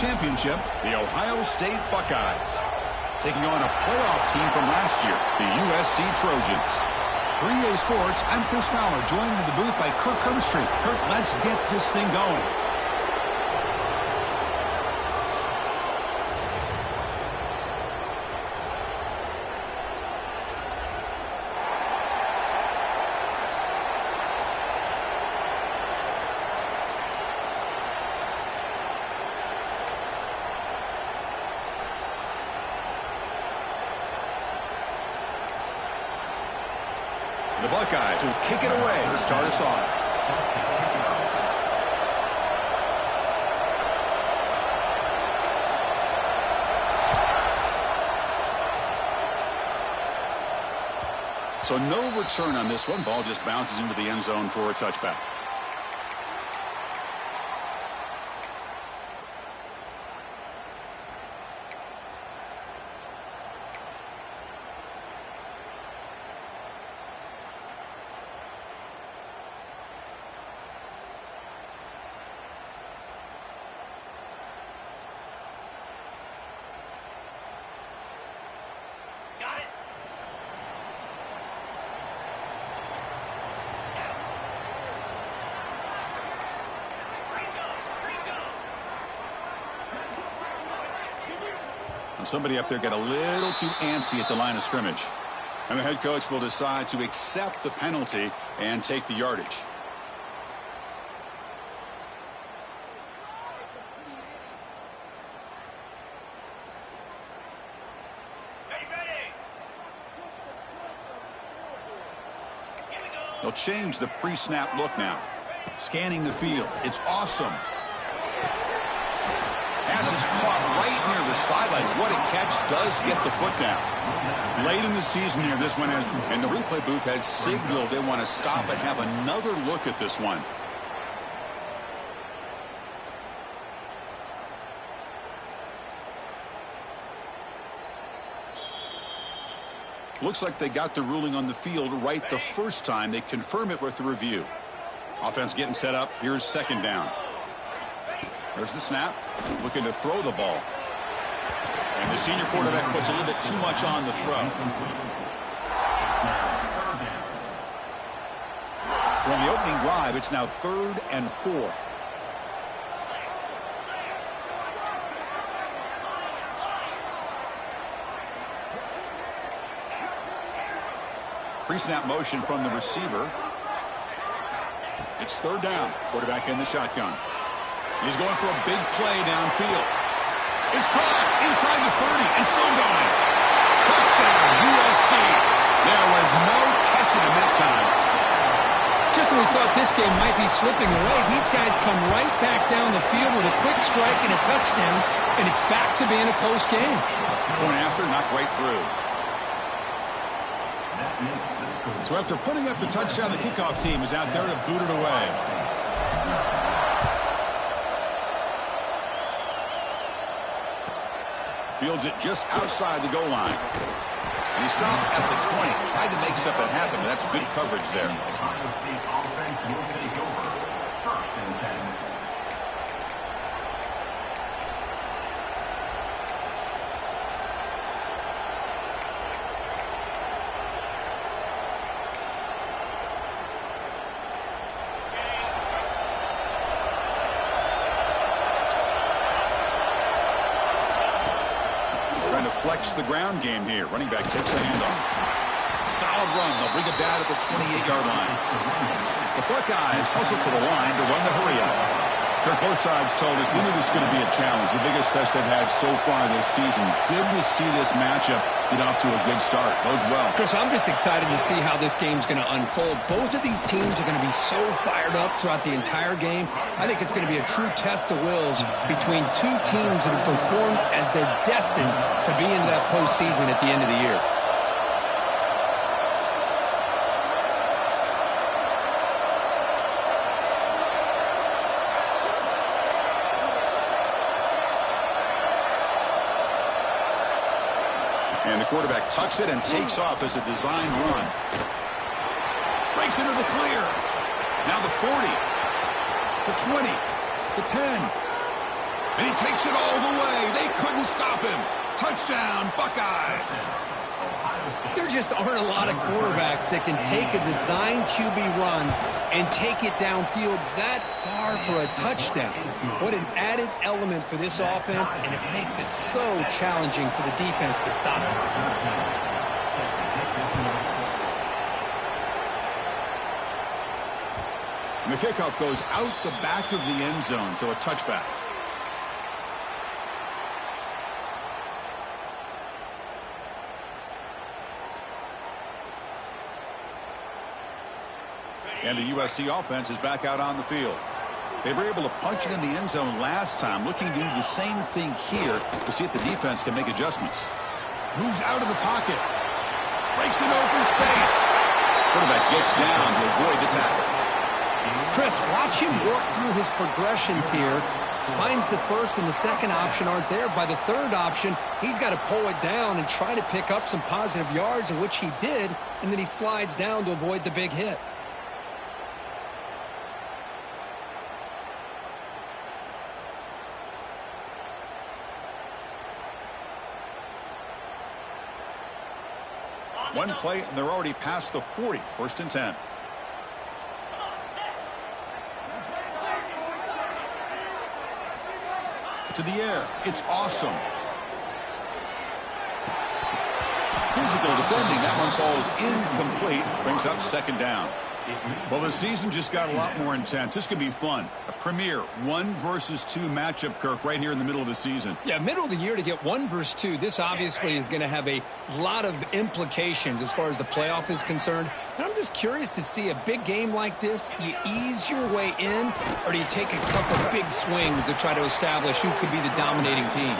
championship, the Ohio State Buckeyes, taking on a playoff team from last year, the USC Trojans. For EA Sports, I'm Chris Fowler, joined in the booth by Kirk Herbstreit. Kirk, let's get this thing going. The Buckeyes will kick it away to start us off. So no return on this one. Ball just bounces into the end zone for a touchback. Somebody up there got a little too antsy at the line of scrimmage. And the head coach will decide to accept the penalty and take the yardage. They'll change the pre-snap look now. Scanning the field. It's awesome. Pass is caught right near the sideline. What a catch. Does get the foot down. Late in the season here, this one has, and the replay booth has signaled they want to stop and have another look at this one. Looks like they got the ruling on the field right the first time. They confirm it with the review. Offense getting set up. Here's second down. There's the snap. Looking to throw the ball. And the senior quarterback puts a little bit too much on the throw. From the opening drive, it's now 3rd and 4. Pre-snap motion from the receiver. It's 3rd down. Quarterback in the shotgun. He's going for a big play downfield. It's caught inside the 30 and still going. Touchdown, USC. There was no catching him that time. Just when we thought this game might be slipping away, these guys come right back down the field with a quick strike and a touchdown, and it's back to being a close game. Point after, knocked right through. So after putting up the touchdown, the kickoff team is out there to boot it away. Fields it just outside the goal line. And he stopped at the 20. Tried to make something happen, but that's good coverage there. Ohio State offense will take over 1st and 10. Flex the ground game here. Running back takes the handoff. Solid run. They'll bring it down at the 28-yard line. The Buckeyes hustle to the line to run the hurry up. Kirk, both sides told us they knew this was going to be a challenge. The biggest test they've had so far this season. Good to see this matchup get off to a good start. Bodes well. Chris, I'm just excited to see how this game's going to unfold. Both of these teams are going to be so fired up throughout the entire game. I think it's going to be a true test of wills between two teams that have performed as they're destined to be into that postseason at the end of the year. And the quarterback tucks it and takes off as a designed run. Breaks into the clear. Now the 40, the 20, the 10. And he takes it all the way. They couldn't stop him. Touchdown, Buckeyes. There just aren't a lot of quarterbacks that can take a design QB run and take it downfield that far for a touchdown. What an added element for this offense, and it makes it so challenging for the defense to stop it. And the kickoff goes out the back of the end zone, so a touchback. And the USC offense is back out on the field. They were able to punch it in the end zone last time, looking to do the same thing here to see if the defense can make adjustments. Moves out of the pocket. Breaks an open space. Quarterback gets down to avoid the tackle. Chris, watch him work through his progressions here. Finds the first and the second option aren't there. By the third option, he's got to pull it down and try to pick up some positive yards, which he did, and then he slides down to avoid the big hit. One play, and they're already past the 40. First and 10. To the air. It's awesome. Physical defending. That one falls incomplete. Brings up second down. Well, the season just got a lot more intense. This could be fun. A premier 1 versus 2 matchup, Kirk, right here in the middle of the season. Yeah, middle of the year to get 1 versus 2. This obviously is going to have a lot of implications as far as the playoff is concerned. And I'm just curious to see a big game like this. Do you ease your way in, or do you take a couple big swings to try to establish who could be the dominating team?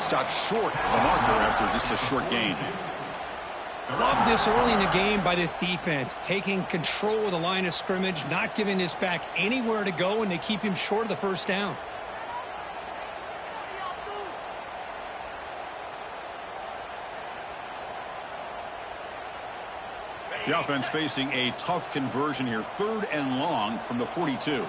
Stopped short of the marker after just a short gain. Love this early in the game by this defense, taking control of the line of scrimmage, not giving this back anywhere to go, and they keep him short of the first down. The offense facing a tough conversion here. 3rd and long from the 42.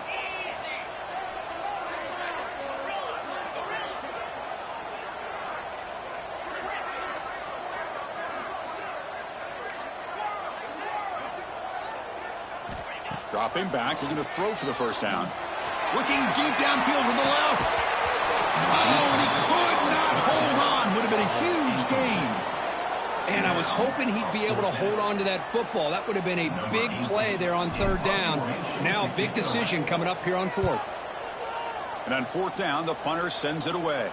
Dropping back, looking to throw for the first down. Looking deep downfield to the left. Oh, and he could not hold on. Would have been a huge gain. And I was hoping he'd be able to hold on to that football. That would have been a big play there on 3rd down. Now a big decision coming up here on 4th. And on 4th down, the punter sends it away.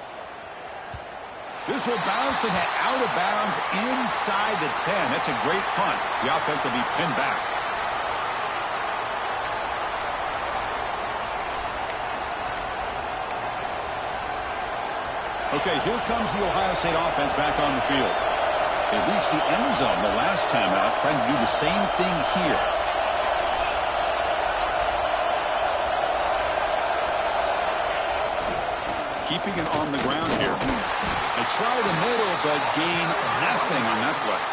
This will bounce and head out of bounds inside the 10. That's a great punt. The offense will be pinned back. Okay, here comes the Ohio State offense back on the field. They reached the end zone the last time out, trying to do the same thing here. Keeping it on the ground here. They try the middle, but gain nothing on that play.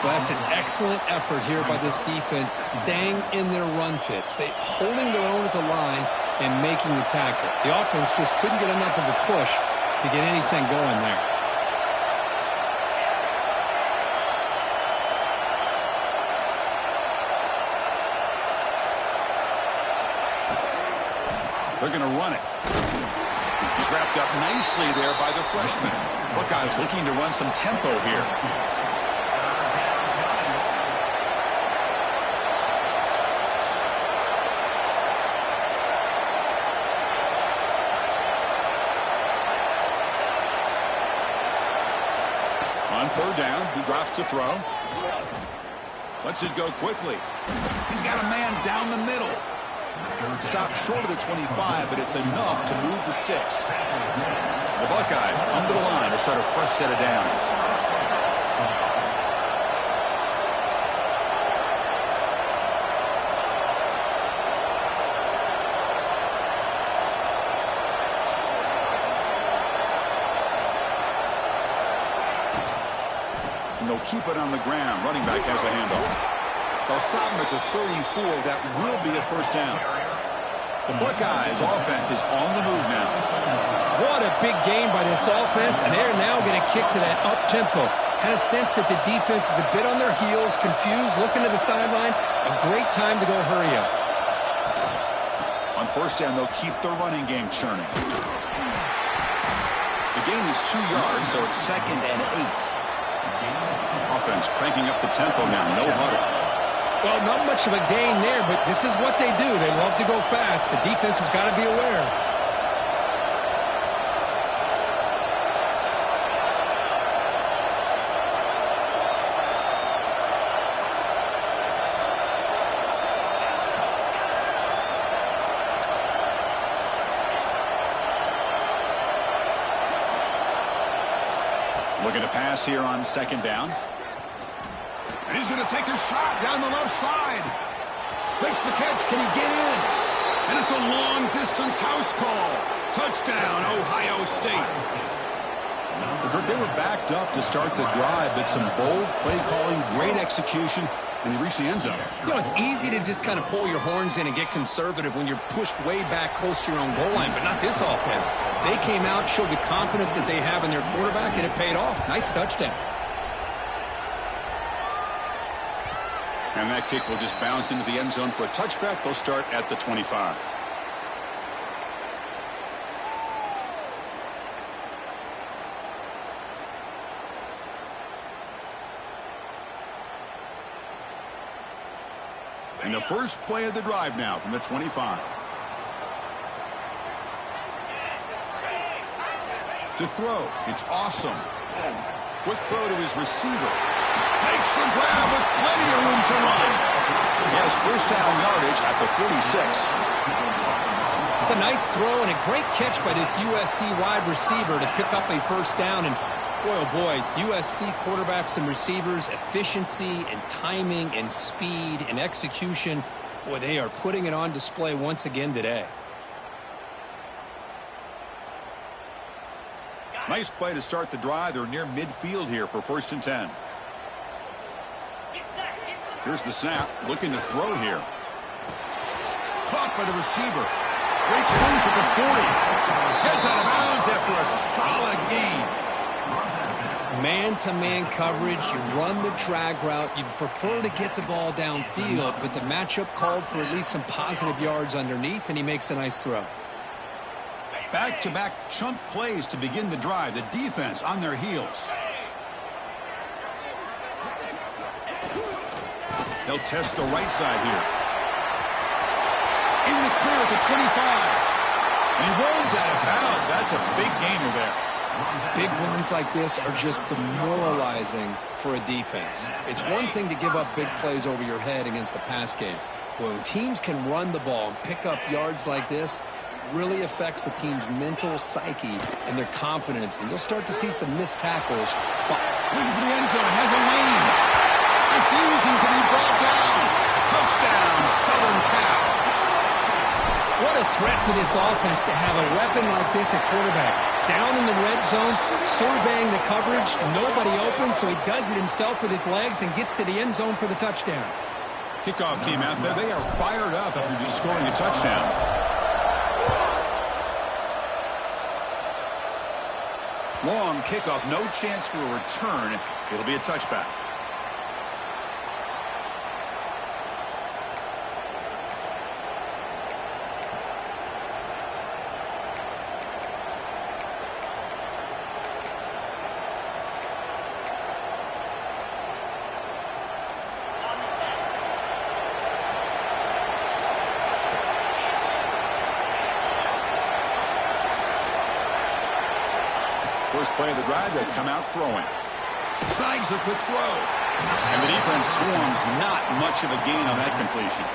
Well, that's an excellent effort here by this defense, staying in their run fits. They holding their own at the line and making the tackle. The offense just couldn't get enough of a push to get anything going there. They're going to run it. He's wrapped up nicely there by the freshman. Buckeyes looking to run some tempo here. On 3rd down, he drops to throw. Lets it go quickly. He's got a man down the middle. Stopped short of the 25, but it's enough to move the sticks. The Buckeyes come to the line to start a fresh set of downs. And they'll keep it on the ground. Running back has a handoff. They'll stop him at the 34. That will be a first down. The Buckeyes offense is on the move now. What a big game by this offense, and they're now going to kick to that up-tempo. Kind of sense that the defense is a bit on their heels, confused, looking to the sidelines. A great time to go hurry up. On first down, they'll keep the running game churning. The gain is 2 yards, so it's 2nd and 8. Offense cranking up the tempo now, no huddle. Well, not much of a gain there, but this is what they do. They love to go fast. The defense has got to be aware. Looking to pass here on 2nd down. And he's going to take a shot down the left side. Makes the catch. Can he get in? And it's a long-distance house call. Touchdown, Ohio State. They were backed up to start the drive, but some bold play calling, great execution, and he reached the end zone. You know, it's easy to just kind of pull your horns in and get conservative when you're pushed way back close to your own goal line, but not this offense. They came out, showed the confidence that they have in their quarterback, and it paid off. Nice touchdown. And that kick will just bounce into the end zone for a touchback. They'll start at the 25. And the first play of the drive now from the 25. To throw, it's awesome. Quick throw to his receiver. Makes the grab with plenty of room to run. He has first down yardage at the 46. It's a nice throw and a great catch by this USC wide receiver to pick up a first down. And boy, oh boy, USC quarterbacks and receivers, efficiency and timing and speed and execution. Boy, they are putting it on display once again today. Nice play to start the drive. They're near midfield here for 1st and 10. Here's the snap. Looking to throw here. Caught by the receiver. Great swings at the 40. Gets out of bounds after a solid gain. Man-to-man coverage. You run the drag route. You prefer to get the ball downfield, but the matchup called for at least some positive yards underneath, and he makes a nice throw. Back-to-back chunk plays to begin the drive. The defense on their heels. They'll test the right side here. In the clear at the 25. And he rolls out of bounds. That's a big gainer there. Big runs like this are just demoralizing for a defense. It's one thing to give up big plays over your head against the pass game. When teams can run the ball and pick up yards like this, really affects the team's mental psyche and their confidence. And you'll start to see some missed tackles. Looking for the end zone. Has a lane. Refusing to be brought down. Touchdown, Southern Cal. What a threat for this offense to have a weapon like this at quarterback. Down in the red zone, surveying the coverage, nobody open, so he does it himself with his legs and gets to the end zone for the touchdown. Kickoff team out there, they are fired up after just scoring a touchdown. Long kickoff, no chance for a return. It'll be a touchback. First play of the drive, they'll come out throwing. Snags the quick throw. And the defense swarms, not much of a gain on that completion.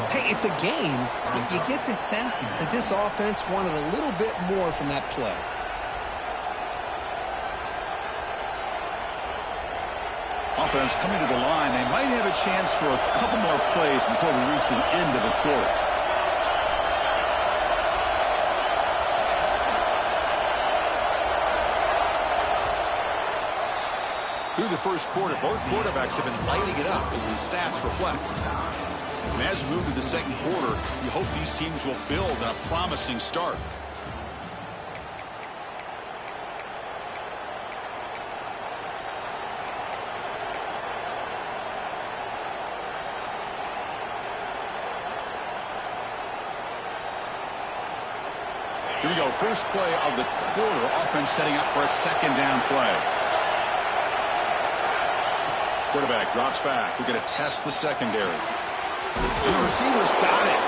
Hey, it's a gain, but you get the sense that this offense wanted a little bit more from that play. Offense coming to the line. They might have a chance for a couple more plays before we reach the end of the quarter. Through the first quarter, both quarterbacks have been lighting it up as the stats reflect. And as we move to the second quarter, you hope these teams will build on a promising start. Here we go. First play of the quarter. Offense setting up for a second down play. Quarterback drops back. We're going to test the secondary. And the receiver's got it.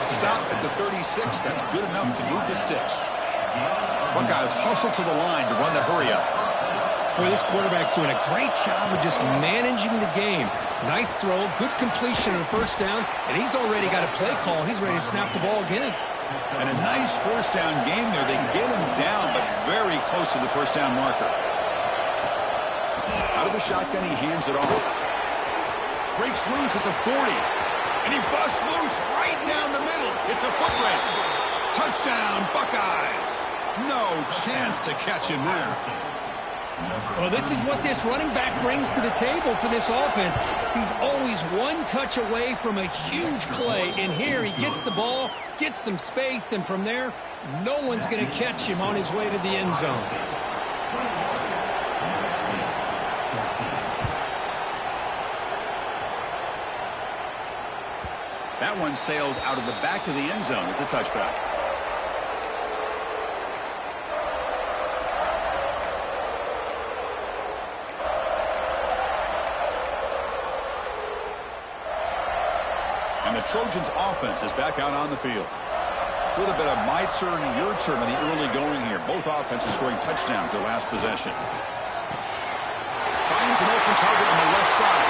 Stop at the 36. That's good enough to move the sticks. Buckeyes hustle to the line to run the hurry up. Boy, this quarterback's doing a great job of just managing the game. Nice throw, good completion on first down, and he's already got a play call. He's ready to snap the ball again. And a nice first down game there. They get him down, but very close to the first down marker. Out of the shotgun, he hands it off. Breaks loose at the 40. And he busts loose right down the middle. It's a foot race. Touchdown, Buckeyes. No chance to catch him there. Well, this is what this running back brings to the table for this offense. He's always one touch away from a huge play. And here he gets the ball, gets some space, and from there, no one's going to catch him on his way to the end zone. That one sails out of the back of the end zone at the touchback. And the Trojans' offense is back out on the field. A little bit of my turn, your turn on the early going here. Both offenses scoring touchdowns their last possession. Finds an open target on the left side.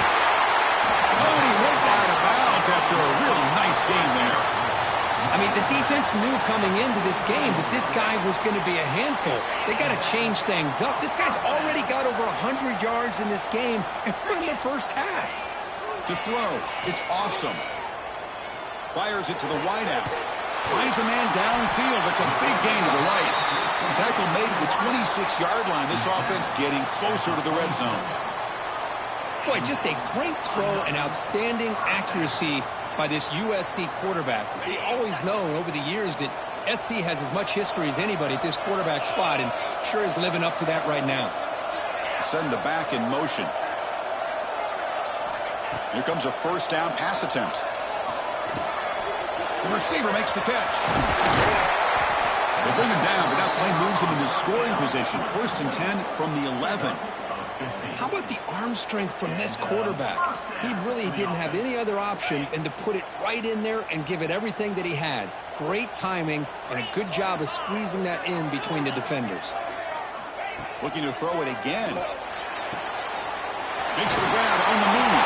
Oh, and he hits out of bounds after a real nice game there. I mean, the defense knew coming into this game that this guy was going to be a handful. They got to change things up. This guy's already got over 100 yards in this game, and we're in the first half. To throw, it's awesome. Fires it to the wideout. Finds a man downfield. That's a big gain to the right. Tackle made at the 26-yard line. This offense getting closer to the red zone. Boy, just a great throw and outstanding accuracy by this USC quarterback. We always known over the years that SC has as much history as anybody at this quarterback spot, and sure is living up to that right now. Send the back in motion. Here comes a first down pass attempt. The receiver makes the catch. They bring him down, but that play moves him into scoring position. First and 10 from the 11. How about the arm strength from this quarterback? He really didn't have any other option than to put it right in there and give it everything that he had. Great timing and a good job of squeezing that in between the defenders. Looking to throw it again. Makes the grab on the move.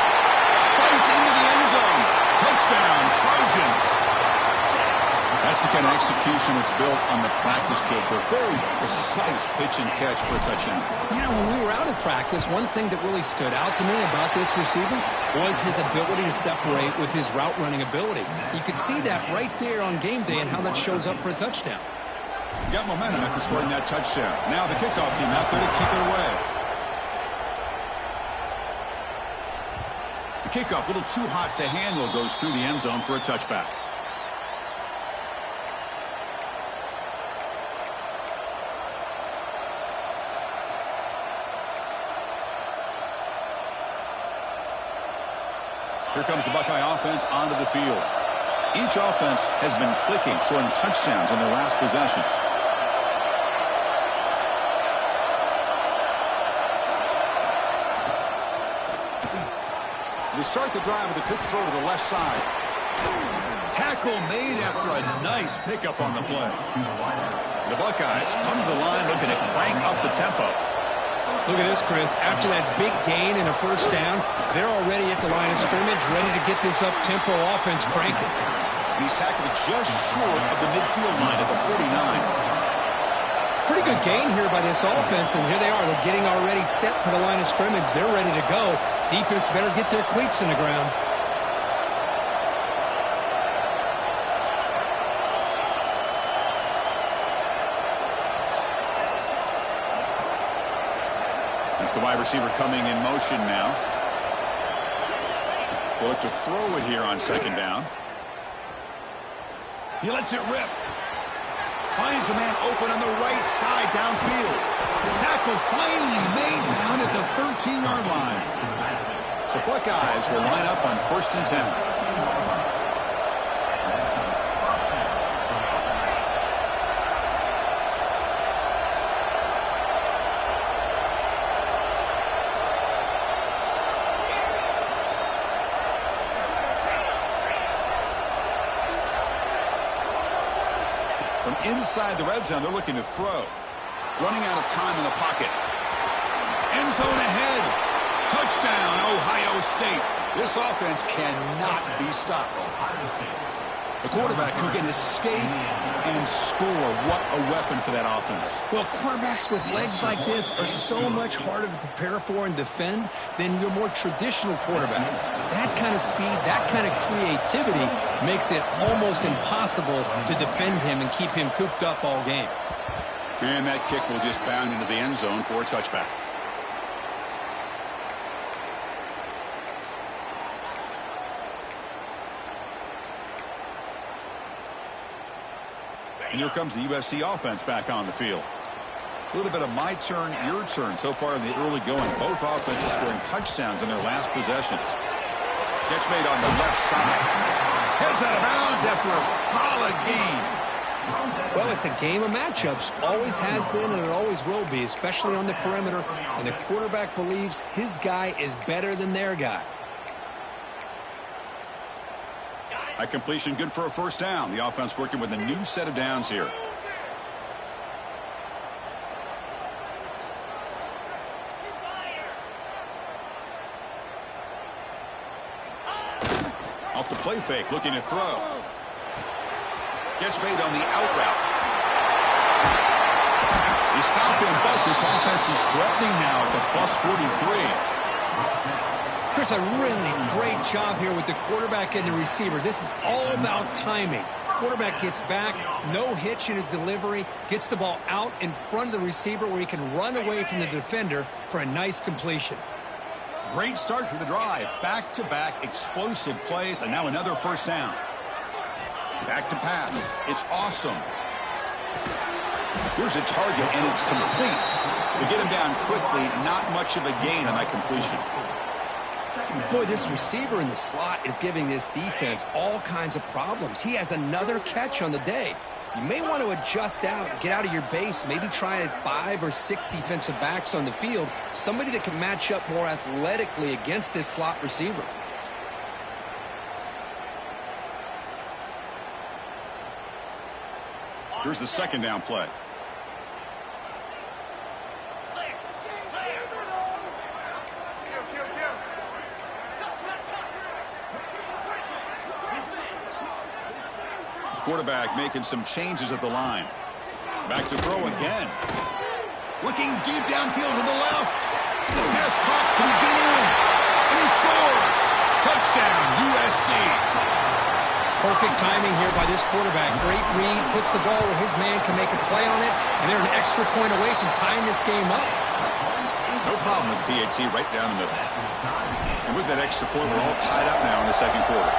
Fights into the end zone. Touchdown, Trojans. That's the kind of execution that's built on the practice field. A very precise pitch and catch for a touchdown. You know, when we were out at practice, one thing that really stood out to me about this receiver was his ability to separate with his route running ability. You could see that right there on game day and how that shows up for a touchdown. You got momentum after scoring that touchdown. Now the kickoff team out there to kick it away. The kickoff, a little too hot to handle, goes through the end zone for a touchback. Here comes the Buckeye offense onto the field. Each offense has been clicking, scoring touchdowns in their last possessions. They start the drive with a quick throw to the left side. Tackle made after a nice pickup on the play. The Buckeyes come to the line looking to crank up the tempo. Look at this, Chris. After that big gain and a first down, they're already at the line of scrimmage, ready to get this up-tempo offense cranking. He's tackled just short of the midfield line at the 49. Pretty good gain here by this offense, and here they are. They're getting already set to the line of scrimmage. They're ready to go. Defense better get their cleats in the ground. That's the wide receiver coming in motion now. They look to throw it here on second down. He lets it rip. Finds a man open on the right side downfield. The tackle finally made down at the 13-yard line. The Buckeyes will line up on 1st and 10. From inside the red zone, they're looking to throw. Running out of time in the pocket. End zone ahead. Touchdown, Ohio State. This offense cannot be stopped. The quarterback who can escape and score. What a weapon for that offense. Well, quarterbacks with legs like this are so much harder to prepare for and defend than your more traditional quarterbacks. That kind of speed, that kind of creativity makes it almost impossible to defend him and keep him cooped up all game. And that kick will just bound into the end zone for a touchback. And here comes the USC offense back on the field. A little bit of my turn, your turn so far in the early going. Both offenses scoring touchdowns in their last possessions. Catch made on the left side. Heads out of bounds after a solid game. Well, it's a game of matchups. Always has been and it always will be, especially on the perimeter. And the quarterback believes his guy is better than their guy. That completion good for a first down. The offense working with a new set of downs here. Off the play fake, looking to throw. Catch made on the out route. He stopped in, but this offense is threatening now at the plus 43. Chris, a really great job here with the quarterback and the receiver. This is all about timing. Quarterback gets back, no hitch in his delivery, gets the ball out in front of the receiver where he can run away from the defender for a nice completion. Great start to the drive. Back-to-back explosive plays, and now another first down. Back to pass. It's awesome. Here's a target, and it's complete. To get him down quickly, not much of a gain on that completion. Boy, this receiver in the slot is giving this defense all kinds of problems. He has another catch on the day. You may want to adjust out, get out of your base, maybe try 5 or 6 defensive backs on the field, somebody that can match up more athletically against this slot receiver. Here's the second down play. Quarterback making some changes at the line. Back to throw again. Looking deep downfield to the left. The pass caught. Can he get in? And he scores. Touchdown, USC. Perfect timing here by this quarterback. Great read. Puts the ball where his man can make a play on it. And they're an extra point away from tying this game up. No problem with PAT right down the middle. And with that extra point, we're all tied up now in the second quarter.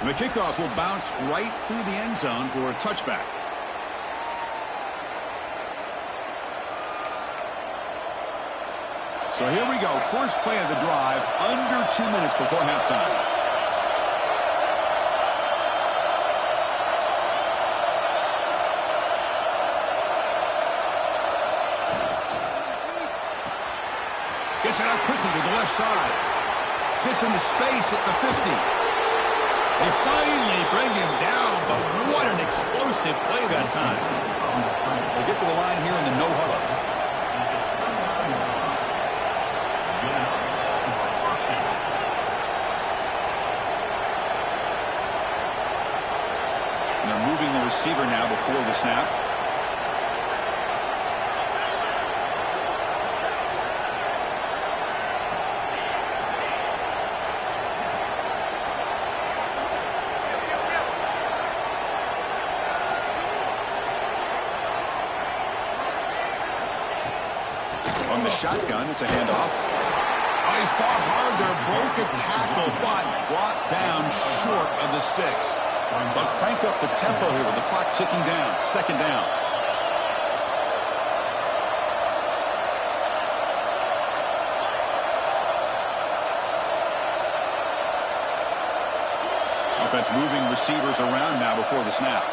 And the kickoff will bounce right through the end zone for a touchback. So here we go. First play of the drive, under 2 minutes before halftime. Gets it out quickly to the left side. Gets into space at the 50. They finally bring him down, but what an explosive play that time. They get to the line here in the no huddle. And they're moving the receiver now before the snap. On the shotgun, it's a handoff. Oh, he fought hard there, broke a tackle, but brought down short of the sticks. They'll crank up the tempo here with the clock ticking down. Second down. Offense moving receivers around now before the snap.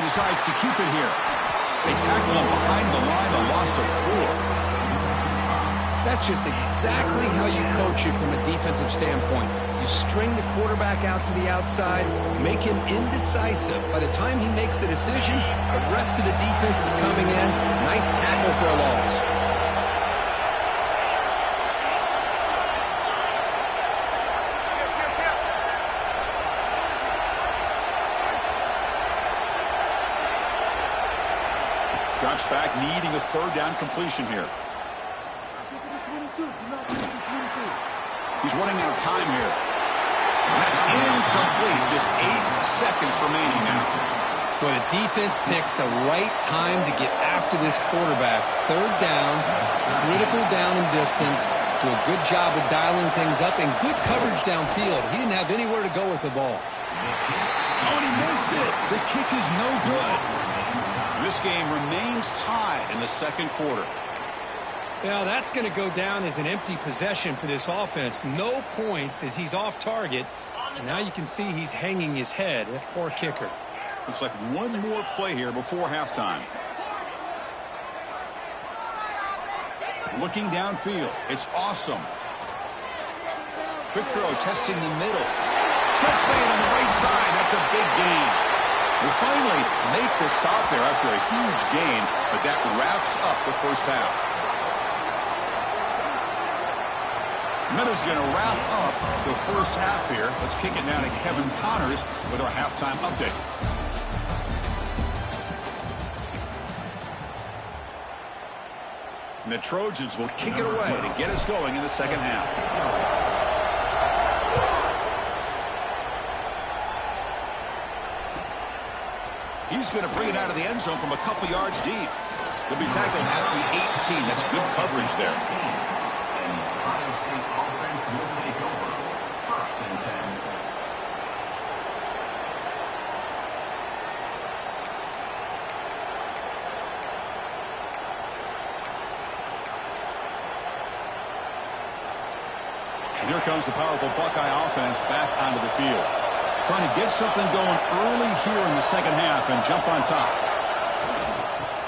Decides to keep it here. They tackle him behind the line, a loss of 4. That's just exactly how you coach it from a defensive standpoint. You string the quarterback out to the outside, make him indecisive. By the time he makes a decision, the rest of the defense is coming in. Nice tackle for a loss. Drops back, needing a third down completion here. He's running out of time here. And that's incomplete. Just 8 seconds remaining now. Well, the defense picks the right time to get after this quarterback. Third down, critical down and distance. Do a good job of dialing things up and good coverage downfield. He didn't have anywhere to go with the ball. Oh, and he missed it. The kick is no good. This game remains tied in the second quarter. Well, that's going to go down as an empty possession for this offense. No points as he's off target. And now you can see he's hanging his head. A poor kicker. Looks like one more play here before halftime. Looking downfield. It's awesome. Quick throw, testing the middle. Catch made on the right side. That's a big gain. Will finally make the stop there after a huge gain, but that wraps up the first half. Miller's going to wrap up the first half here. Let's kick it now to Kevin Connors with our halftime update. And the Trojans will kick it away to get us going in the second half. He's going to bring it out of the end zone from a couple yards deep. He'll be tackled at the 18. That's good coverage there. And Ohio State offense will take over. First and 10. And here comes the powerful Buckeye offense back onto the field. Trying to get something going early here in the second half and jump on top.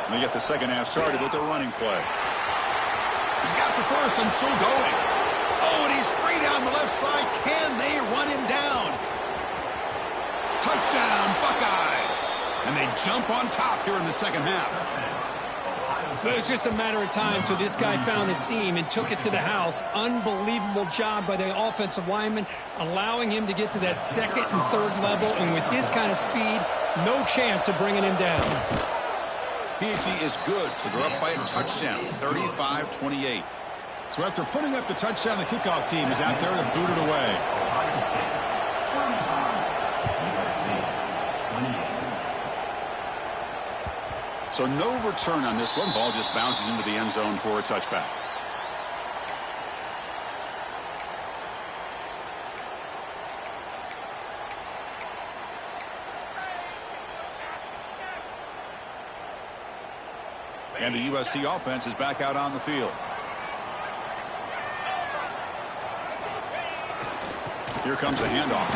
And they get the second half started with a running play. He's got the first and still going. Oh, and he's free down the left side. Can they run him down? Touchdown, Buckeyes. And they jump on top here in the second half. It was just a matter of time till this guy found the seam and took it to the house. Unbelievable job by the offensive lineman, allowing him to get to that second and third level. And with his kind of speed, no chance of bringing him down. PhD is good, so they're up by a touchdown, 35-28. So after putting up the touchdown, the kickoff team is out there to boot it away. So no return on this one. Ball just bounces into the end zone for a touchback. And the USC offense is back out on the field. Here comes a handoff.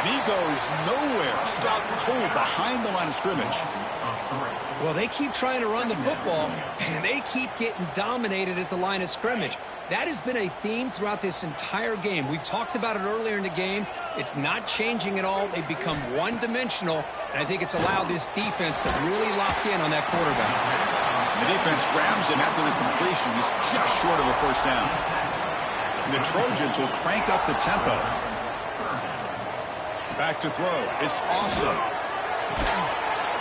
And he goes nowhere. Stopped cold behind the line of scrimmage. Well, they keep trying to run the football, and they keep getting dominated at the line of scrimmage. That has been a theme throughout this entire game. We've talked about it earlier in the game. It's not changing at all. They've become one-dimensional, and I think it's allowed this defense to really lock in on that quarterback. The defense grabs him after the completion. He's just short of a first down. And the Trojans will crank up the tempo. Back to throw. It's awesome.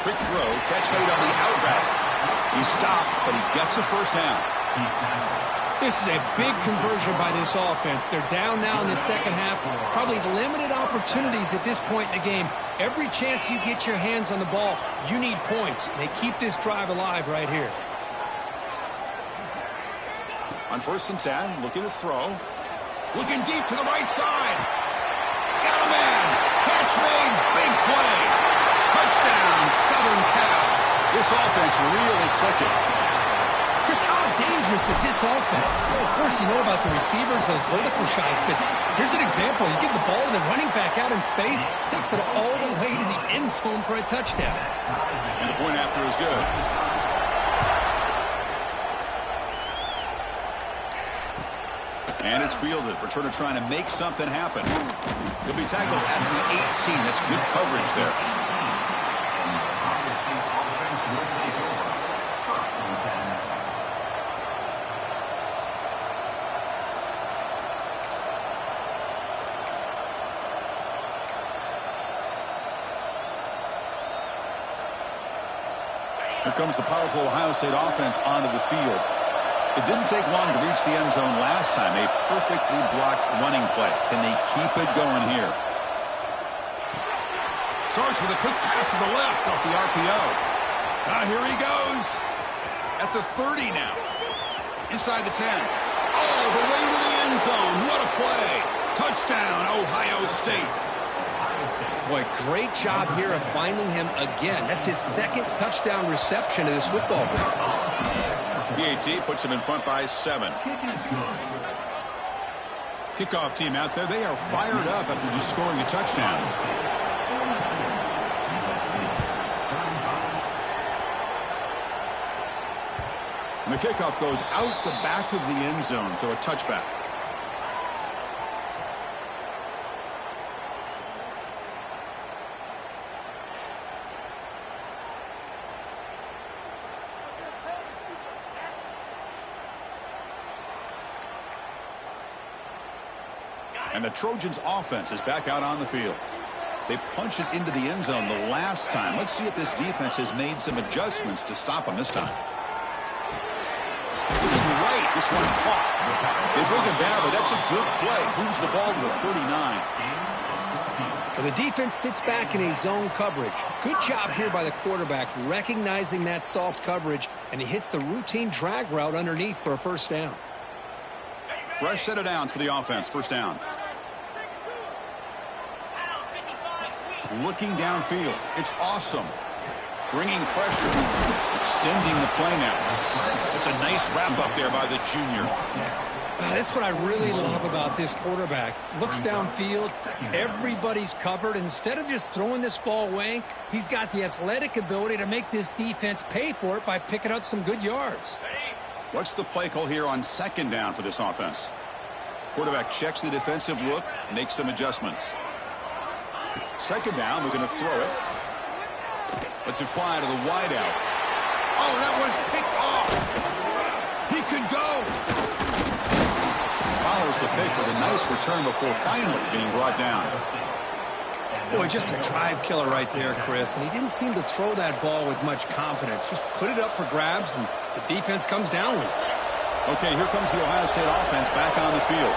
Quick throw, catch made on the out route. He stopped, but he gets a first down. This is a big conversion by this offense. They're down now in the second half. Probably limited opportunities at this point in the game. Every chance you get your hands on the ball, you need points. They keep this drive alive right here. On 1st and 10, looking to throw. Looking deep to the right side. Got a man. Catch made. Big play. Touchdown, Southern Cal. This offense really clicking. Chris, how dangerous is this offense? Well, of course, you know about the receivers, those vertical shots, but here's an example. You give the ball to the running back out in space, takes it all the way to the end zone for a touchdown. And the point after is good. And it's fielded. Returner trying to make something happen. He'll be tackled at the 18. That's good coverage there. Here comes the powerful Ohio State offense onto the field. It didn't take long to reach the end zone last time. A perfectly blocked running play. Can they keep it going here? Starts with a quick pass to the left off the RPO. Here he goes. At the 30 now. Inside the 10. All the way to the end zone. What a play. Touchdown, Ohio State. Boy, great job here of finding him again. That's his second touchdown reception of this football game. PAT puts him in front by 7. Kickoff team out there. They are fired up after just scoring a touchdown. And the kickoff goes out the back of the end zone, so a touchback. And the Trojans' offense is back out on the field. They punch it into the end zone the last time. Let's see if this defense has made some adjustments to stop them this time. Looking right, this one caught. They bring him down, but that's a good play. Moves the ball to the 39. Well, the defense sits back in a zone coverage. Good job here by the quarterback, recognizing that soft coverage, and he hits the routine drag route underneath for a first down. Fresh set of downs for the offense. First down. Looking downfield. It's awesome. Bringing pressure. Extending the play now. It's a nice wrap up there by the junior. That's what I really love about this quarterback. Looks downfield. Everybody's covered. Instead of just throwing this ball away, he's got the athletic ability to make this defense pay for it by picking up some good yards. What's the play call here on second down for this offense? Quarterback checks the defensive look, makes some adjustments. Second down, we're going to throw it. Lets it fly to the wideout. Oh, that one's picked off. He could go. Follows the pick with a nice return before finally being brought down. Boy, just a drive killer right there, Chris. And he didn't seem to throw that ball with much confidence. Just put it up for grabs, and the defense comes down with it. Okay, here comes the Ohio State offense back on the field.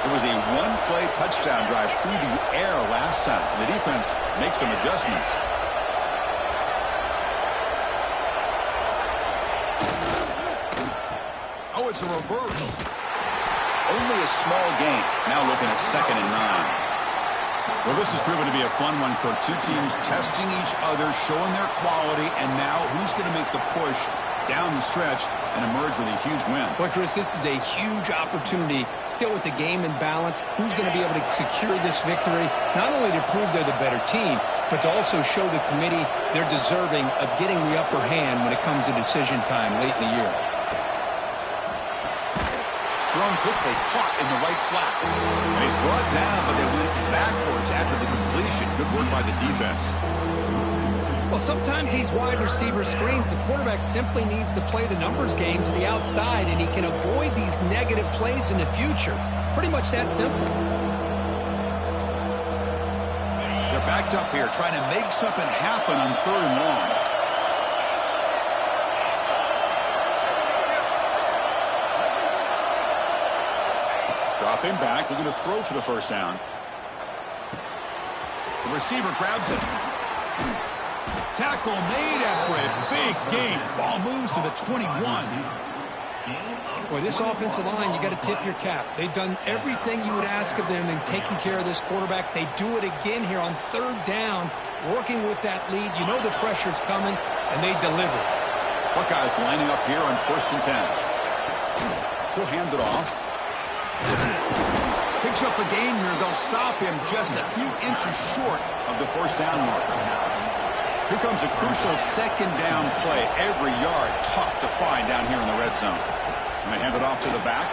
It was a one-play touchdown drive through the air last time. The defense makes some adjustments. Oh, it's a reverse. Only a small gain. Now looking at 2nd and 9. Well, this has proven to be a fun one, Kirk. Two teams testing each other, showing their quality, and now who's going to make the push down the stretch and emerge with a huge win. Boy, Chris, this is a huge opportunity. Still with the game in balance, who's going to be able to secure this victory, not only to prove they're the better team, but to also show the committee they're deserving of getting the upper hand when it comes to decision time late in the year. Thrown quickly, caught in the right flat. And he's brought down, but they went backwards after the completion. Good work by the defense. Well, sometimes these wide receiver screens, the quarterback simply needs to play the numbers game to the outside, and he can avoid these negative plays in the future. Pretty much that simple. They're backed up here, trying to make something happen on 3rd and long. him back, looking to throw for the first down. The receiver grabs it. Tackle made after a big gain. Ball moves to the 21. Boy, this offensive line, you got to tip your cap. They've done everything you would ask of them in taking care of this quarterback. They do it again here on third down, working with that lead. You know the pressure's coming, and they deliver. Buckeyes lining up here on 1st and 10. He'll hand it off. Picks up a gain here. They'll stop him just a few inches short of the first down mark. Here comes a crucial second down play. Every yard tough to find down here in the red zone. And they hand it off to the back.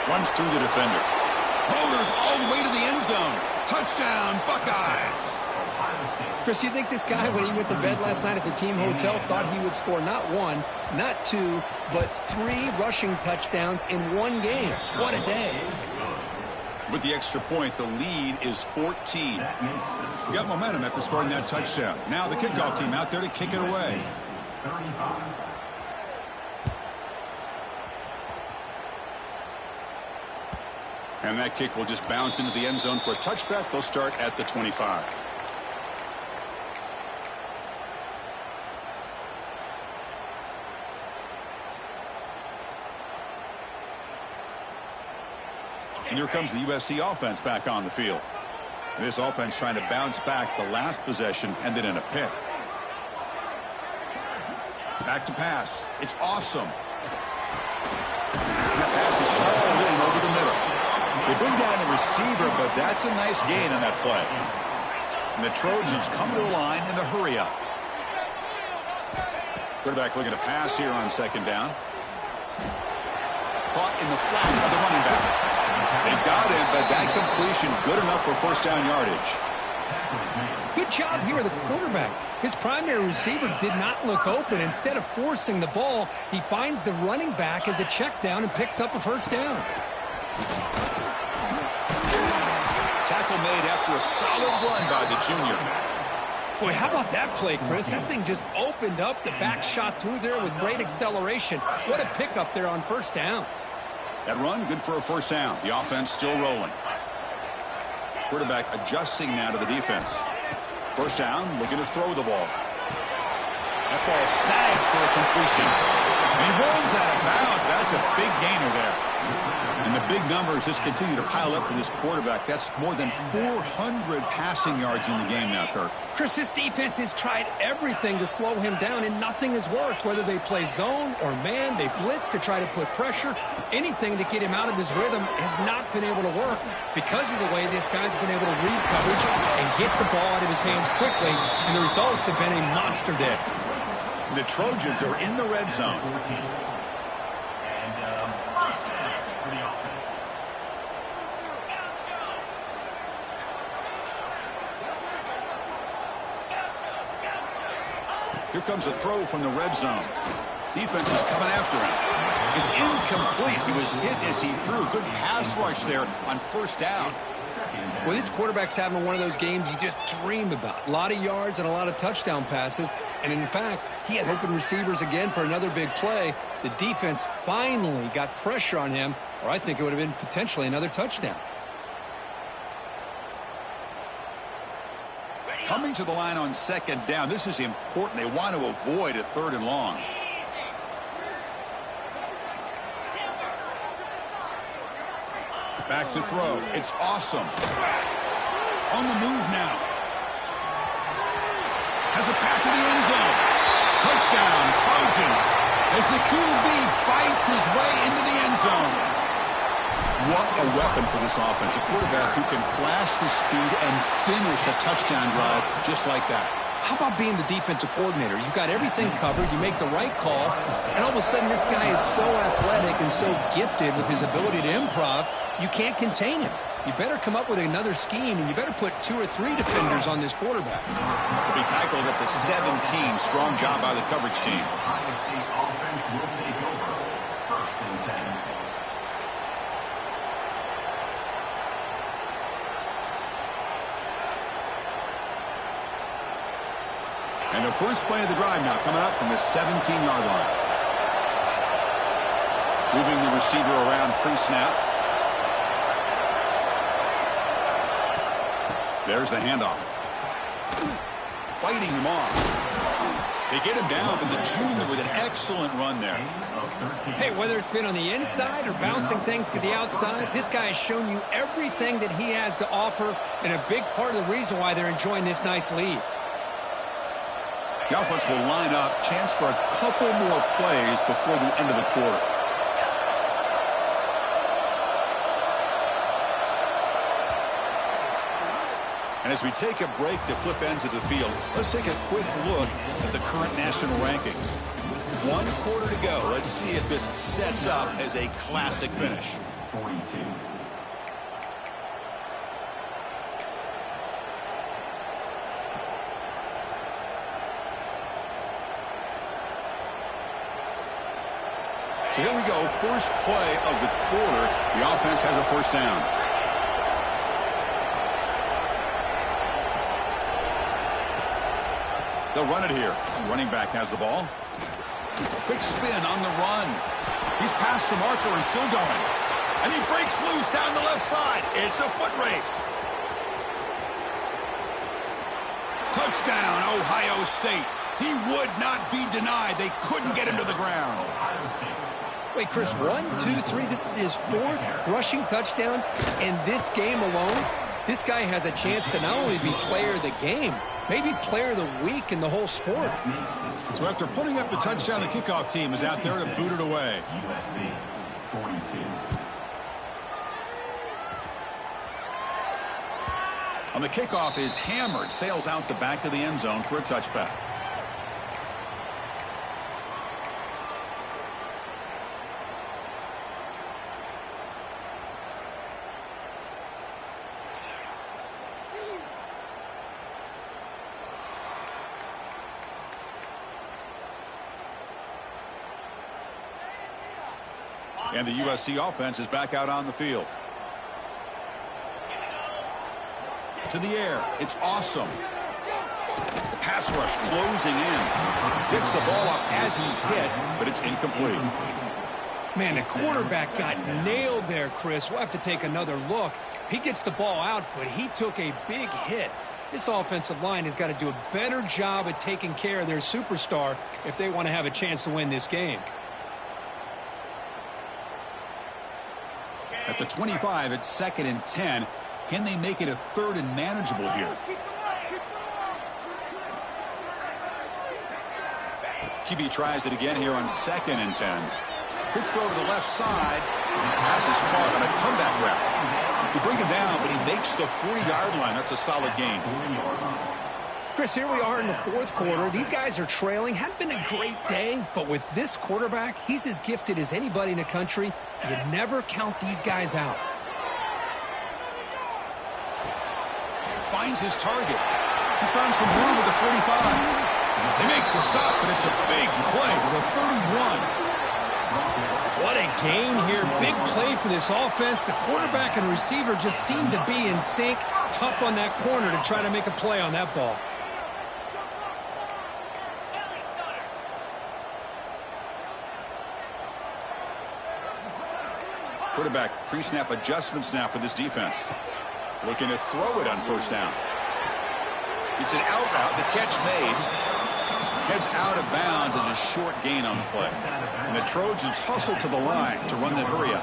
Runs through the defender. Motors all the way to the end zone. Touchdown, Buckeyes. Chris, you think this guy, when he went to bed last night at the team hotel, thought he would score not 1, not 2, but 3 rushing touchdowns in one game? What a day. With the extra point, the lead is 14. You got momentum after scoring that touchdown. Now the kickoff team out there to kick it away. And that kick will just bounce into the end zone for a touchback. They'll start at the 25. And here comes the USC offense back on the field. This offense trying to bounce back the last possession and then in a pick. Back to pass. It's awesome. And that pass is all in over the middle. They bring down the receiver, but that's a nice gain on that play. And the Trojans come to the line in a hurry up. Quarterback looking to pass here on second down. Caught in the flat by the running back. They got him, but that completion good enough for first down yardage. Good job here, the quarterback. His primary receiver did not look open. Instead of forcing the ball, he finds the running back as a check down and picks up a first down. Tackle made after a solid run by the junior. Boy, how about that play, Chris? That thing just opened up. The back shot through there with great acceleration. What a pickup there on first down. That run, good for a first down. The offense still rolling. Quarterback adjusting now to the defense. First down, looking to throw the ball. That ball snagged for a completion. And he rolls out of bounds. That's a big gainer there. And the big numbers just continue to pile up for this quarterback. That's more than 400 passing yards in the game now, Kirk. Chris, this defense has tried everything to slow him down, and nothing has worked. Whether they play zone or man, they blitz to try to put pressure. Anything to get him out of his rhythm has not been able to work because of the way this guy's been able to read coverage and get the ball out of his hands quickly, and the results have been a monster day. The Trojans are in the red zone. Here comes a throw from the red zone. Defense is coming after him. It's incomplete. He was hit as he threw. Good pass rush there on first down. Well, this quarterback's having one of those games you just dream about. A lot of yards and a lot of touchdown passes. And in fact, he had open receivers again for another big play. The defense finally got pressure on him, or I think it would have been potentially another touchdown. Coming to the line on second down. This is important. They want to avoid a third and long. Back to throw. It's awesome. On the move now. Has a pass to the end zone. Touchdown, Trojans. As the QB fights his way into the end zone. What a weapon for this offense. A quarterback who can flash the speed and finish a touchdown drive just like that. How about being the defensive coordinator? You've got everything covered. You make the right call. And all of a sudden, this guy is so athletic and so gifted with his ability to improv, you can't contain him. You better come up with another scheme, and you better put 2 or 3 defenders on this quarterback. He'll be tackled at the 17. Strong job by the coverage team. And the first play of the drive now coming up from the 17-yard line. Moving the receiver around pre-snap. There's the handoff. Fighting him off. They get him down, but the junior with an excellent run there. Hey, whether it's been on the inside or bouncing things to the outside, this guy has shown you everything that he has to offer, and a big part of the reason why they're enjoying this nice lead. The offense will line up. Chance for a couple more plays before the end of the quarter. And as we take a break to flip ends of the field, let's take a quick look at the current national rankings. 1 quarter to go. Let's see if this sets up as a classic finish. 42. So here we go. First play of the quarter. The offense has a first down. They'll run it here. The running back has the ball. Quick spin on the run. He's past the marker and still going. And he breaks loose down the left side. It's a foot race. Touchdown, Ohio State. He would not be denied. They couldn't get him to the ground. Wait, Chris, 1, 2, 3. This is his 4th rushing touchdown in this game alone. This guy has a chance to not only be player of the game, maybe player of the week in the whole sport. So after putting up the touchdown, the kickoff team is out there to boot it away. USC 42. On the kickoff is hammered, sails out the back of the end zone for a touchback. And the USC offense is back out on the field. To the air. It's awesome. The pass rush closing in. Gets the ball off as he's hit, but it's incomplete. Man, the quarterback got nailed there, Chris. We'll have to take another look. He gets the ball out, but he took a big hit. This offensive line has got to do a better job at taking care of their superstar if they want to have a chance to win this game. At the 25, it's 2nd and 10. Can they make it a 3rd and manageable here? QB tries it again here on 2nd and 10. Quick throw to the left side. Pass is caught on a comeback route. You bring him down, but he makes the 40-yard line. That's a solid gain. Chris, here we are in the 4th quarter. These guys are trailing. Hadn't been a great day, but with this quarterback, he's as gifted as anybody in the country. You never count these guys out. Finds his target. He's found some room at the 45. They make the stop, but it's a big play with a 31. What a gain here. Big play for this offense. The quarterback and receiver just seem to be in sync. Tough on that corner to try to make a play on that ball. Quarterback pre-snap adjustments now for this defense. Looking to throw it on first down. It's an out route. The catch made. Heads out of bounds as a short gain on the play. And the Trojans hustle to the line to run the hurry up.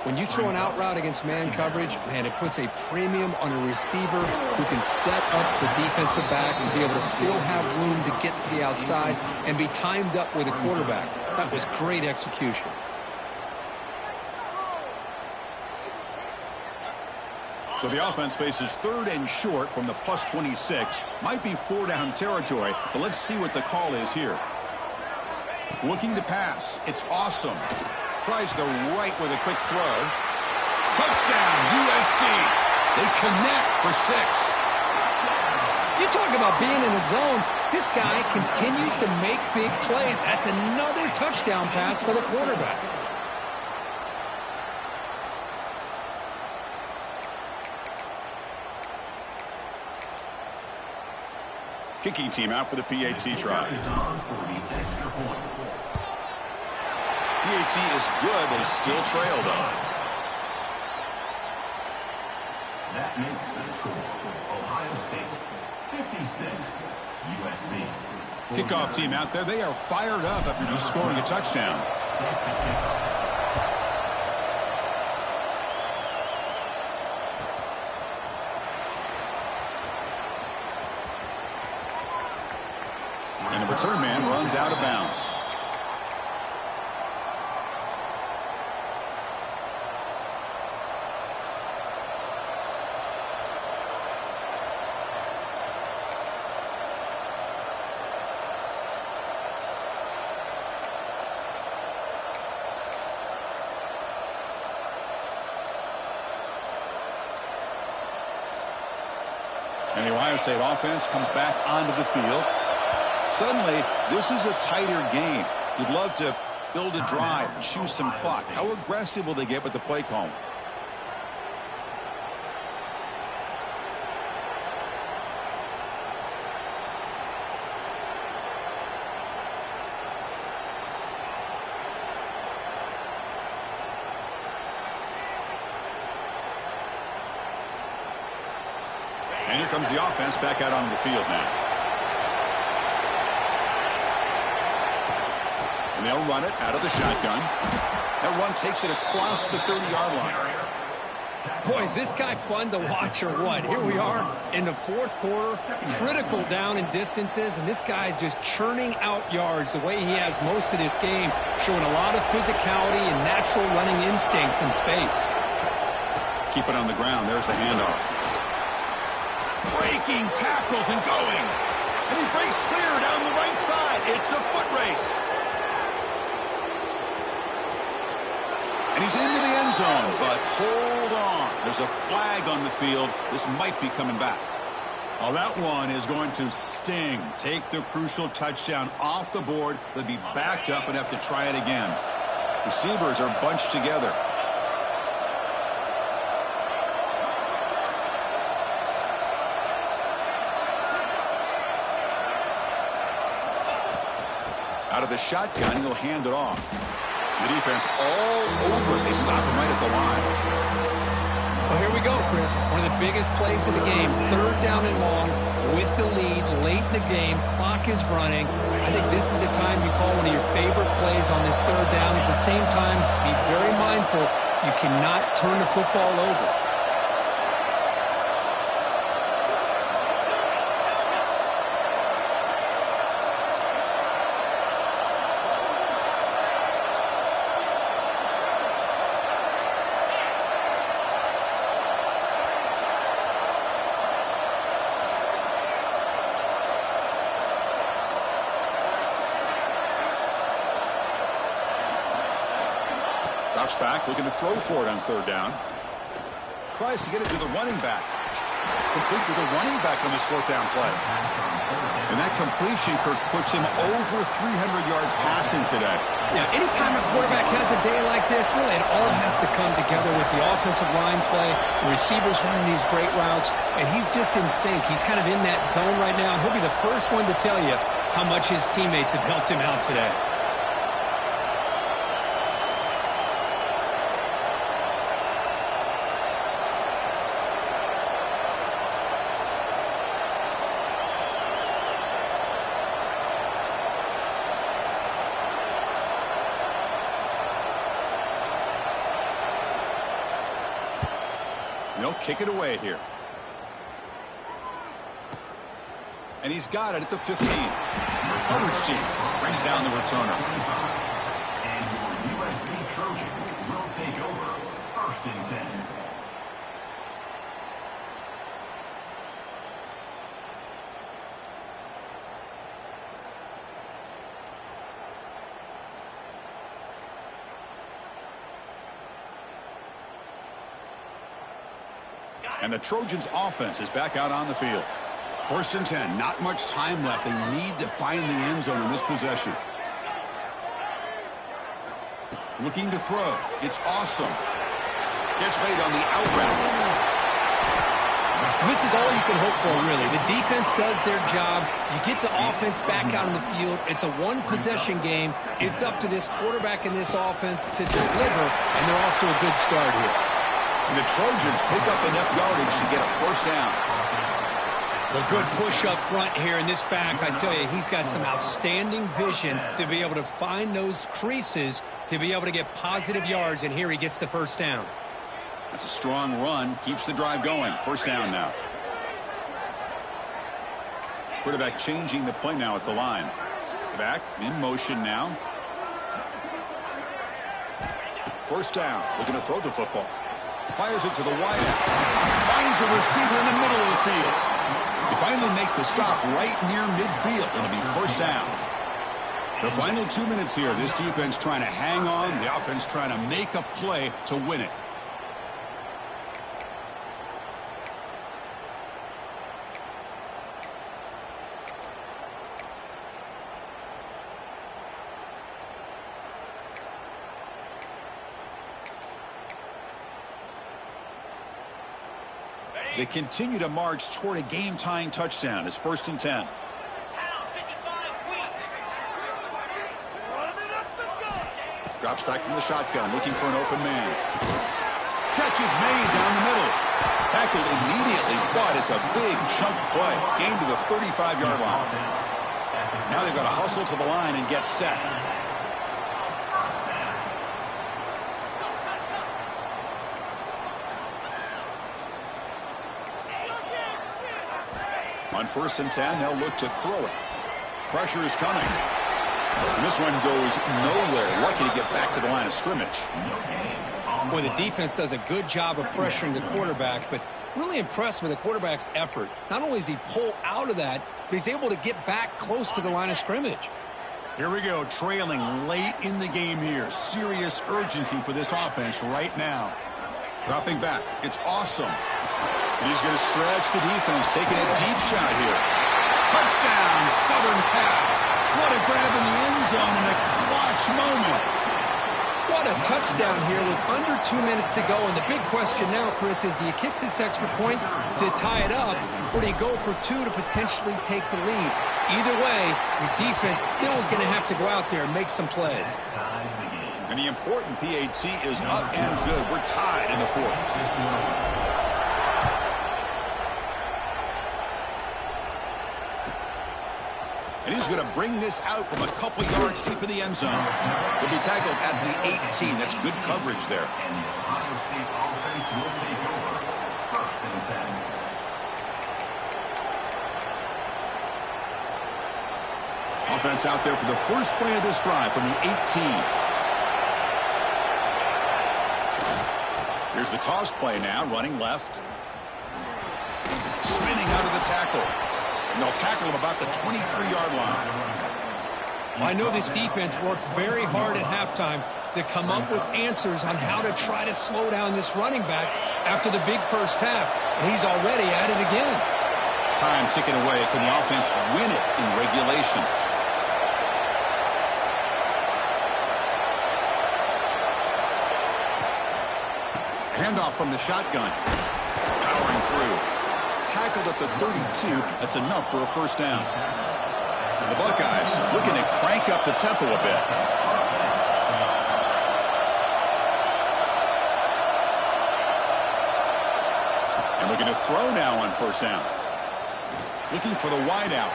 When you throw an out route against man coverage, man, it puts a premium on a receiver who can set up the defensive back to be able to still have room to get to the outside and be timed up with a quarterback. That was great execution. So the offense faces 3rd and short from the plus 26. Might be 4-down territory, but let's see what the call is here. Looking to pass. It's awesome. Tries the right with a quick throw. Touchdown, USC. They connect for 6. You talk about being in the zone. This guy continues to make big plays. That's another touchdown pass for the quarterback. Kicking team out for the PAT try. PAT is good. They still trail, though. That makes the score Ohio State 56, USC. Kickoff team out there. They are fired up after just scoring a touchdown. And the return man runs out of bounds. And the Ohio State offense comes back onto the field. Suddenly, this is a tighter game. You'd love to build a drive, choose some clock. How aggressive will they get with the play call? And here comes the offense back out onto the field now. And they'll run it out of the shotgun. That run takes it across the 30-yard line. Boy, is this guy fun to watch or what? Here we are in the fourth quarter, critical down in distances, and this guy is just churning out yards the way he has most of this game, showing a lot of physicality and natural running instincts in space. Keep it on the ground. There's the handoff. Breaking tackles and going. And he breaks clear down the right side. It's a foot race. And he's into the end zone, but hold on. There's a flag on the field. This might be coming back. Oh, that one is going to sting. Take the crucial touchdown off the board. They'll be backed up and have to try it again. Receivers are bunched together. Out of the shotgun, he'll hand it off. The defense all over it. They stop him right at the line. Well, here we go, Chris. One of the biggest plays of the game. Third down and long with the lead late in the game. Clock is running. I think this is the time you call one of your favorite plays on this third down. At the same time, be very mindful. You cannot turn the football over. Drops back, looking to throw for it on third down. Tries to get it to the running back. Complete to the running back on this fourth down play. And that completion, Kirk, puts him over 300 yards passing today. Yeah, anytime a quarterback has a day like this, really it all has to come together with the offensive line play, the receivers running these great routes, and he's just in sync. He's kind of in that zone right now, and he'll be the first one to tell you how much his teammates have helped him out today. They'll kick it away here. And he's got it at the 15. Coverage team brings down the returner. And your USC Trojans will take over 1st and 10. And the Trojans offense is back out on the field. 1st and 10, not much time left. They need to find the end zone in this possession. Looking to throw. It's awesome. Gets made on the out route. This is all you can hope for, really. The defense does their job. You get the offense back out on the field. It's a one-possession game. It's up to this quarterback and this offense to deliver, and they're off to a good start here. And the Trojans pick up enough yardage to get a first down. Well, good push up front here in this back. I tell you, he's got some outstanding vision to be able to find those creases to be able to get positive yards, and here he gets the first down. That's a strong run. Keeps the drive going. First down now. Quarterback changing the play now at the line. Back in motion now. First down. Looking to throw the football. Fires it to the wideout. Finds a receiver in the middle of the field. They finally make the stop right near midfield. It'll be first down. The final 2 minutes here. This defense trying to hang on. The offense trying to make a play to win it. They continue to march toward a game-tying touchdown. It's 1st and 10. Drops back from the shotgun, looking for an open man. Catch is made down the middle. Tackled immediately, but it's a big chunk play. Gained to the 35-yard line. Now they've got to hustle to the line and get set. On 1st and 10, they'll look to throw it. Pressure is coming. And this one goes nowhere. Lucky to get back to the line of scrimmage. Boy, the defense does a good job of pressuring the quarterback, but really impressed with the quarterback's effort. Not only does he pull out of that, but he's able to get back close to the line of scrimmage. Here we go, trailing late in the game here. Serious urgency for this offense right now. Dropping back. It's awesome. And he's going to stretch the defense, taking a deep shot here. Touchdown, Southern Cal. What a grab in the end zone in a clutch moment. What a touchdown here with under 2 minutes to go. And the big question now, Chris, is do you kick this extra point to tie it up, or do you go for 2 to potentially take the lead? Either way, the defense still is going to have to go out there and make some plays. And the important PAT is up and good. We're tied in the 4th. And he's going to bring this out from a couple yards deep in the end zone. He'll be tackled at the 18. That's good coverage there. And the Ohio State offense will take over. 1st and 10. Offense out there for the first play of this drive from the 18. Here's the toss play now, running left. Spinning out of the tackle. And they'll tackle him about the 23-yard line. I know this defense worked very hard at halftime to come up with answers on how to try to slow down this running back after the big first half. And he's already at it again. Time ticking away. Can the offense win it in regulation? Handoff from the shotgun. Powering through. Tackled at the 32. That's enough for a first down. The Buckeyes looking to crank up the tempo a bit. And looking to throw now on first down. Looking for the wideout.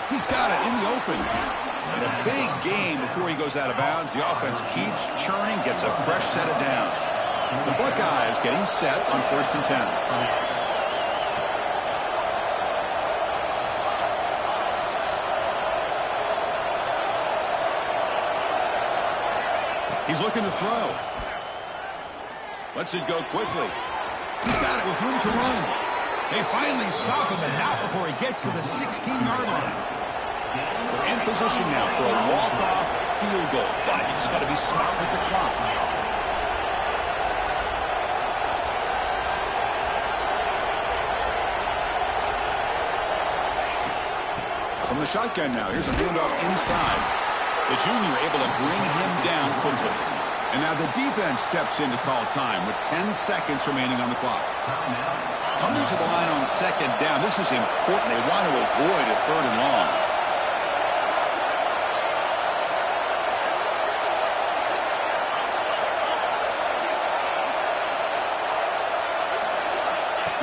He's got it in the open. And a big game before he goes out of bounds. The offense keeps churning, gets a fresh set of downs. The Buckeyes getting set on 1st and 10. He's looking to throw. Lets it go quickly. He's got it with room to run. They finally stop him, and not before he gets to the 16-yard line. They're in position now for a walk-off field goal, but you just got to be smart with the clock. From the shotgun now, here's a handoff inside. The junior able to bring him down quickly. And now the defense steps in to call time with 10 seconds remaining on the clock. Coming to the line on 2nd down. This is important. They want to avoid a 3rd and long.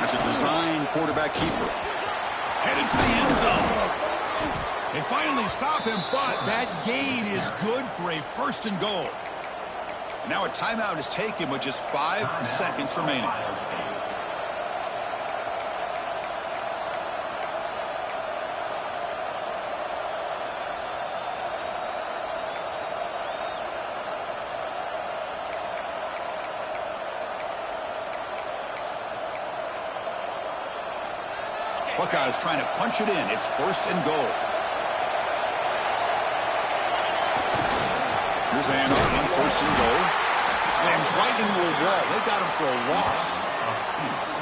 That's a design quarterback keeper. Headed for the end zone. They finally stop him, but that gain is good for a 1st and goal. And now a timeout is taken with just 5 seconds remaining. Buckeyes trying to punch it in. It's 1st and goal. Here's the handoff on 1st and goal. Slams right into a wall. They got him for a loss.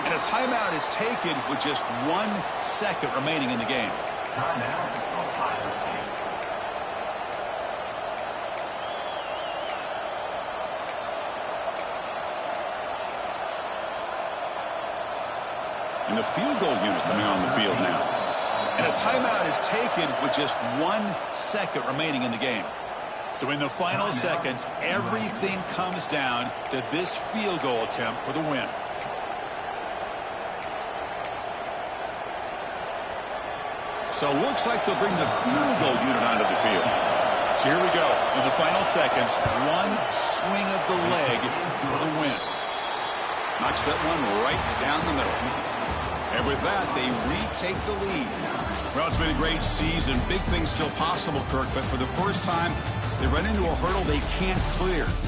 And a timeout is taken with just 1 second remaining in the game. And the field goal unit coming on the field now. And a timeout is taken with just 1 second remaining in the game. So in the final seconds, everything comes down to this field goal attempt for the win. So it looks like they'll bring the field goal unit onto the field. So here we go. In the final seconds, 1 swing of the leg for the win. Knocks that one right down the middle. And with that, they retake the lead. Well, it's been a great season. Big things still possible, Kirk, but for the first time, they run into a hurdle they can't clear.